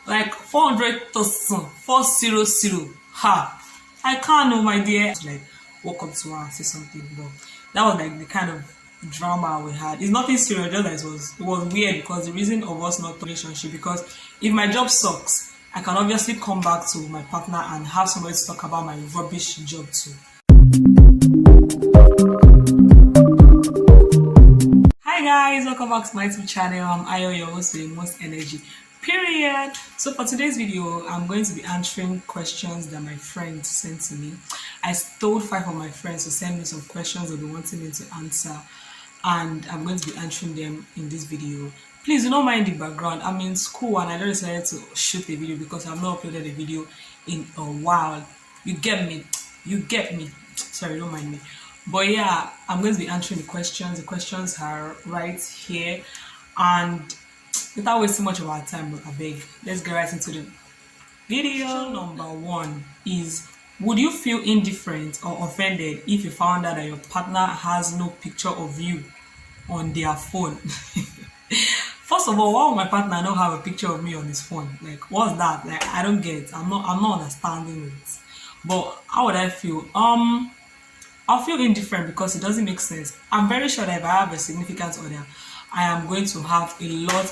like 400,400. Ha! I can't know, my dear. Like, walk up to her and say something, but that was like the kind of drama we had. It's nothing serious, just that it was weird because the reason of us not relationship, because if my job sucks, I can obviously come back to my partner and have somebody to talk about my rubbish job too. Hi guys, welcome back to my YouTube channel. I'm Ayo, your host with the most energy. Period. So for today's video, I'm going to be answering questions that my friends sent to me. I told 5 of my friends to send me some questions that they wanted me to answer, and I'm going to be answering them in this video. Please do not mind the background. I'm in school and I just decided to shoot a video because I've not uploaded a video in a while. You get me? You get me? Sorry, don't mind me. But yeah, I'm going to be answering the questions. The questions are right here, and without wasting much of our time, I beg, let's get right into the video. Number 1 is, would you feel indifferent or offended if you found out that your partner has no picture of you on their phone? First of all, why would my partner not have a picture of me on his phone? Like, what's that? Like, I don't get it. I'm not understanding it. But how would I feel? I'll feel indifferent because it doesn't make sense. I'm very sure that if I have a significant other, I am going to have a lot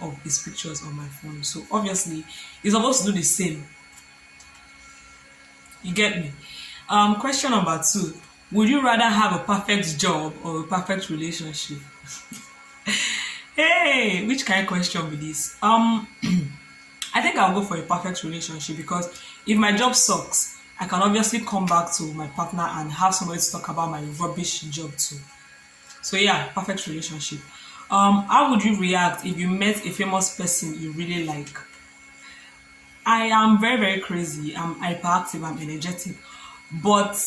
of his pictures on my phone. So obviously, he's supposed to do the same. You get me? Question number 2. Would you rather have a perfect job or a perfect relationship? Hey, which kind of question be this? I think I'll go for a perfect relationship because if my job sucks, I can obviously come back to my partner and have somebody to talk about my rubbish job too. So yeah, perfect relationship. How would you react if you met a famous person you really like? I am very crazy. I'm hyperactive. I'm energetic, but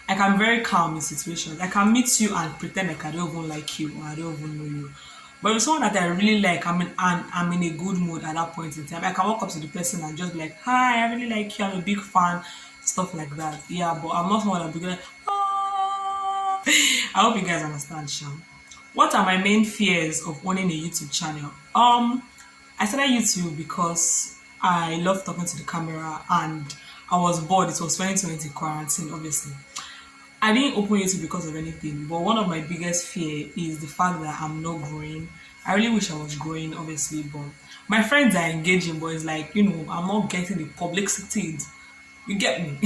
I can very calm in situations. I can meet you and pretend like I don't even like you or I don't even know you. But if someone that I really like, I'm in a good mood at that point in time, I can walk up to the person and just be like, hi, I really like you, I'm a big fan, stuff like that. Yeah, but I'm not someone that be like, ah. I hope you guys understand, Sham. What are my main fears of owning a YouTube channel? I started YouTube because I love talking to the camera and I was bored. It was 2020 quarantine, obviously. I didn't open YouTube because of anything, but one of my biggest fear is the fact that I'm not growing. I really wish I was growing, obviously, but my friends are engaging, but it's like, you know, I'm not getting the publicity. You get me?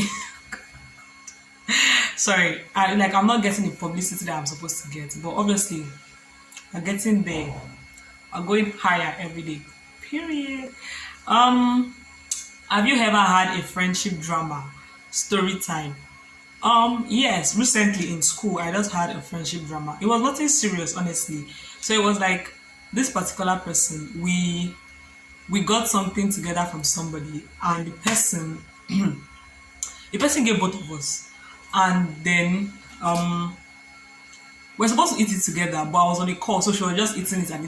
Sorry, I'm not getting the publicity that I'm supposed to get, but obviously, I'm getting there. I'm going higher every day. Period. Have you ever had a friendship drama? Story time. Yes, recently in school I just had a friendship drama. It was nothing serious, honestly. So it was like this particular person, we got something together from somebody, and the person gave both of us, and then we're supposed to eat it together, but I was on a call, so she was just eating it and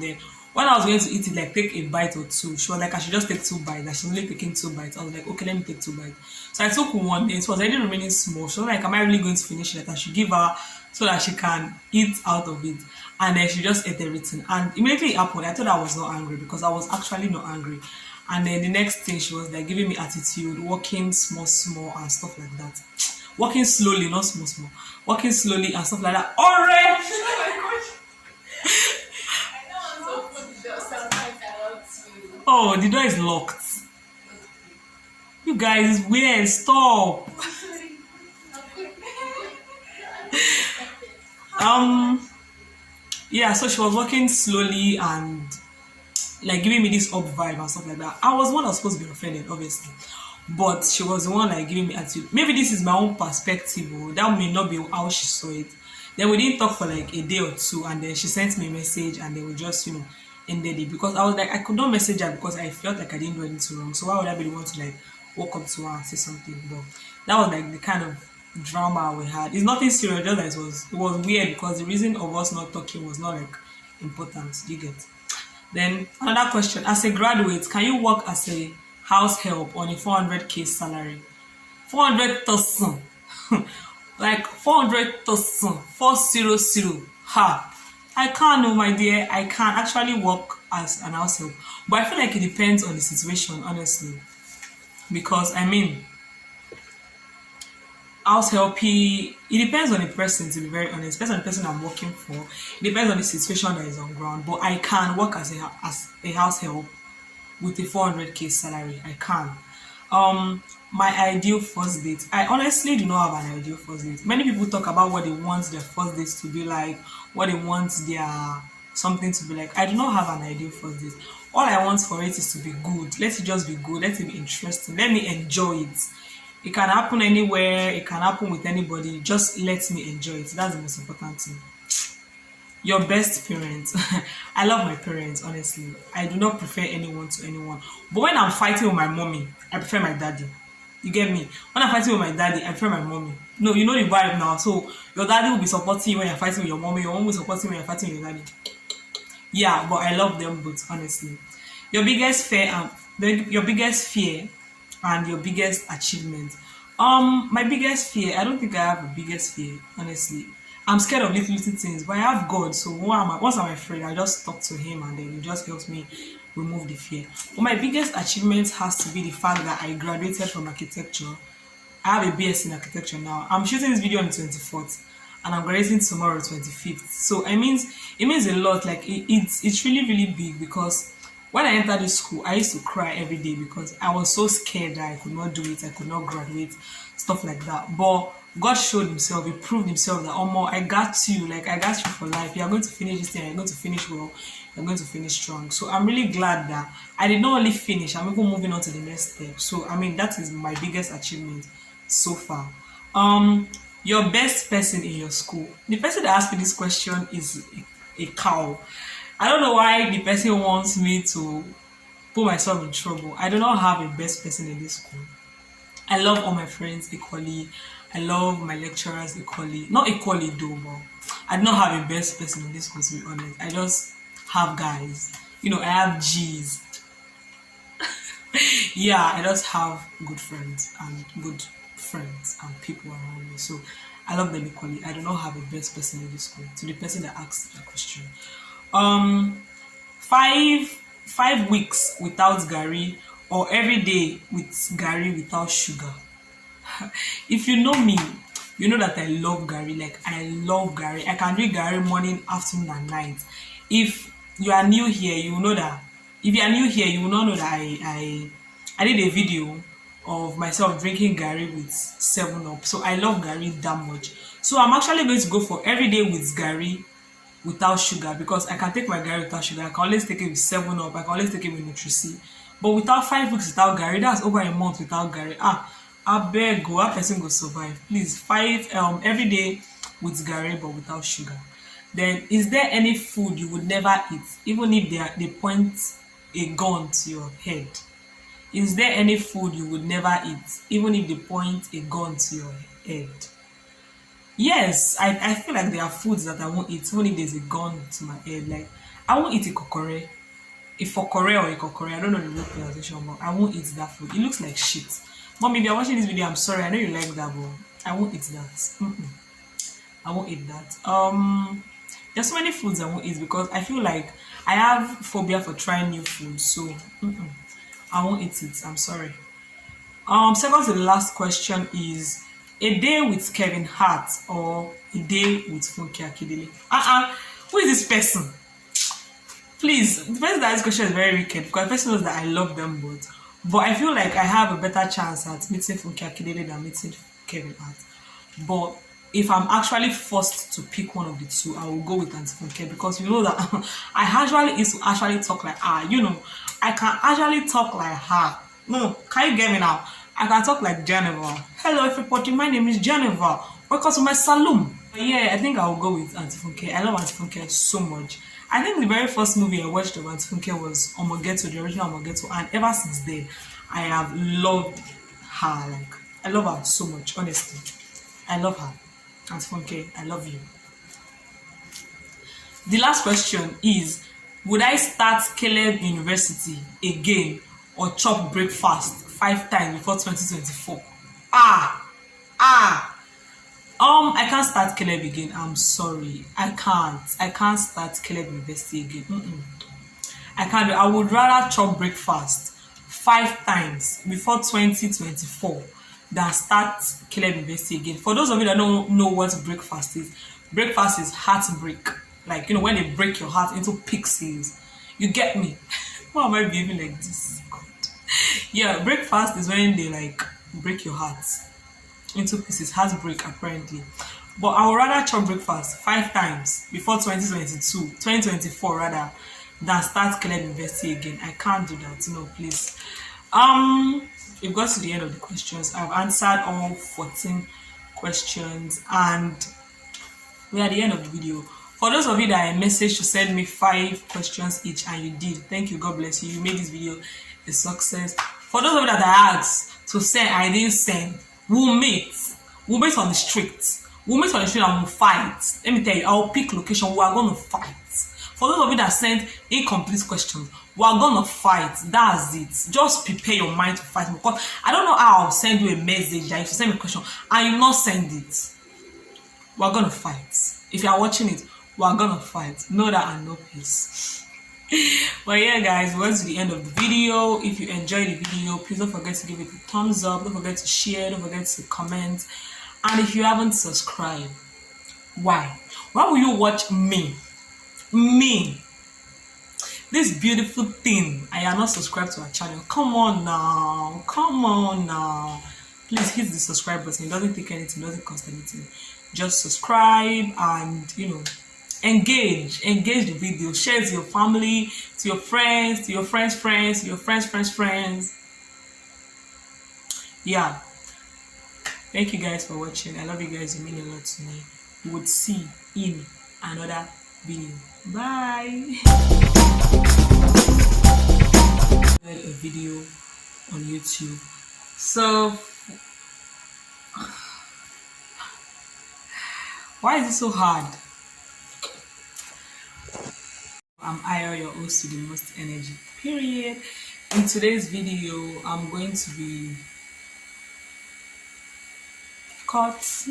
then when I was going to eat it, like take a bite or two, she was like I should just take 2 bites, that she's only taking 2 bites. I was like, okay, let me take 2 bites. So I took one, then it was already remaining small. She was like, am I really going to finish it? I should give her so that she can eat out of it. And then she just ate everything. And immediately it happened. I thought I was not angry because I was actually not angry. And then the next thing, she was like giving me attitude, walking small and stuff like that. Walking slowly, not small. Walking slowly and stuff like that. Alright! Oh, the door is locked. You guys, it's weird. Stop. Yeah, so she was walking slowly and like giving me this up vibe and stuff like that. I was the one that was supposed to be offended, obviously, but she was the one like giving me attitude. Maybe this is my own perspective, or that may not be how she saw it. Then we didn't talk for like a day or two, and then she sent me a message, and then we just, you know, ended it because I was like, I could not message her because I felt like I didn't do anything wrong. So why would I be the one to like walk up to her and say something? But that was like the kind of drama we had. It's nothing serious, just that it was weird because the reason of us not talking was not like important. You get? Then another question: as a graduate, can you work as a house help on a 400k salary? 400,000, like 400,000, 400. Ha! I can't, no, my dear. I can actually work as an house help. But I feel like it depends on the situation, honestly. Because I mean, house helpy, it depends on the person, to be very honest. It depends on the person I'm working for. It depends on the situation that is on ground. But I can work as a house help with a 400k salary. I can. My ideal first date. I honestly do not have an ideal first date. Many people talk about what they want their first dates to be like, what they want their something to be like. I do not have an ideal first date. All I want for it is to be good. Let it just be good. Let it be interesting. Let me enjoy it. It can happen anywhere. It can happen with anybody. Just let me enjoy it. That's the most important thing. Your best parents. I love my parents, honestly. I do not prefer anyone to anyone. But when I'm fighting with my mommy, I prefer my daddy. You get me? When I'm fighting with my daddy, I prefer my mommy. No, you know the vibe now. So your daddy will be supporting you when you're fighting with your mommy. Your mom will support you when you're fighting with your daddy. Yeah, but I love them both, honestly. Your biggest fear your biggest fear and your biggest achievement. My biggest fear, I don't think I have a biggest fear, honestly. I'm scared of little things, but I have God, so once I'm afraid, I just talk to Him and then it just helps me remove the fear. But my biggest achievement has to be the fact that I graduated from architecture. I have a BS in architecture now. I'm shooting this video on the 24th and I'm graduating tomorrow, 25th. So it means a lot. Like it's really, really big because when I entered this school, I used to cry every day because I was so scared that I could not do it, I could not graduate, stuff like that. But God showed Himself, He proved Himself that, oh, more, I got you, like I got you for life. You are going to finish this thing, you're going to finish well, you're going to finish strong. So I'm really glad that I did not only finish, I'm even moving on to the next step. So I mean, that is my biggest achievement so far. Your best person in your school. The person that asked me this question is a cow. I don't know why the person wants me to put myself in trouble. I do not have a best person in this school. I love all my friends equally. I love my lecturers equally. Not equally though, but I do not have a best person in this school, to be honest. I just have guys. You know, I have G's. Yeah, I just have good friends and people around me. So I love them equally. I do not have a best person in this school. To the person that asked the question. 5 weeks without Gary or every day with Gary without sugar. If you know me, you know that I love Gary. Like I love Gary. I can drink Gary morning, afternoon, and night. If you are new here, you will know that. If you are new here, you will not know that I did a video of myself drinking Gary with 7-Up. So I love Gary that much. So I'm actually going to go for every day with Gary without sugar because I can take my Gary without sugar. I can always take it with 7-Up. I can always take it with Nutri-C. But without 5 weeks without Gary, that's over a month without Gary. I beg go, that person go survive. Please, every day with Gary but without sugar. Then, is there any food you would never eat, even if they point a gun to your head? Is there any food you would never eat, even if they point a gun to your head? Yes, I feel like there are foods that I won't eat, even if there's a gun to my head. Like, I won't eat a kokore. A fokore or a kokore, I don't know the real pronunciation, but I won't eat that food. It looks like shit. Mom, if you're watching this video, I'm sorry. I know you like that, but I won't eat that. I won't eat that. There's so many foods I won't eat because I feel like I have phobia for trying new food. So I won't eat it. I'm sorry. Second to the last question is a day with Kevin Hart or a day with Funke Akindele. Who is this person? Please, the person that this question is very wicked because the person knows that I love them both. But I feel like I have a better chance at meeting Funke Akindele than meeting Kevin Hart. But if I'm actually forced to pick one of the two, I will go with Auntie Funke because you know that I used to actually talk like her. You know, I can actually talk like her. No, can you get me now? I can talk like Jennifer. Hello everybody, my name is Jennifer. Welcome to my saloon. Yeah, I think I will go with Auntie Funke. I love Auntie Funke so much. I think the very first movie I watched of Auntie Funke was Omogeto, the original Omogeto, and ever since then, I have loved her. Like, I love her so much, honestly. I love her. Auntie Funke, I love you. The last question is, would I start Caleb University again or chop breakfast 5 times before 2024? I can't start Caleb again. I'm sorry. I can't start Caleb University again. I can't do. I would rather chop breakfast 5 times before 2024 than start Caleb University again. For those of you that don't know what breakfast is heartbreak. Like, when they break your heart into pieces. You get me? Why am I behaving like this? God. Yeah, breakfast is when they like break your heart into pieces. Heartbreak, apparently. But I would rather chop breakfast 5 times before 2024 rather, than start Caleb University again. I can't do that. No, please. We've got to the end of the questions. I've answered all 14 questions, and we're at the end of the video. For those of you that I messaged to send me 5 questions each, and you did, thank you, God bless you. You made this video a success. For those of you that I asked to send, I didn't send. We'll meet on the street. We'll meet on the street and we'll fight. Let me tell you, I'll pick location. We are going to fight. For those of you that sent incomplete questions, we are going to fight. That's it. Just prepare your mind to fight. Because I don't know how I'll send you a message that if you send me a question and you not send it, we are going to fight. If you are watching it, we are going to fight. Know that and know peace. But yeah, guys, we're to the end of the video. If you enjoyed the video, please don't forget to give it a thumbs up. Don't forget to share. Don't forget to comment. And if you haven't subscribed, why will you watch me, this beautiful thing, and you're not subscribed to our channel? Come on now, please hit the subscribe button. It doesn't take anything, doesn't cost anything. Just subscribe and engage the video. Share it to your family, to your friends, to your friends' friends, to your friends. Yeah. Thank you guys for watching. I love you guys. You mean a lot to me. We would see in another video. Bye. A video on YouTube. So why is it so hard? I'm Ayo, your host with the most energy. Period. In today's video, I'm going to be cut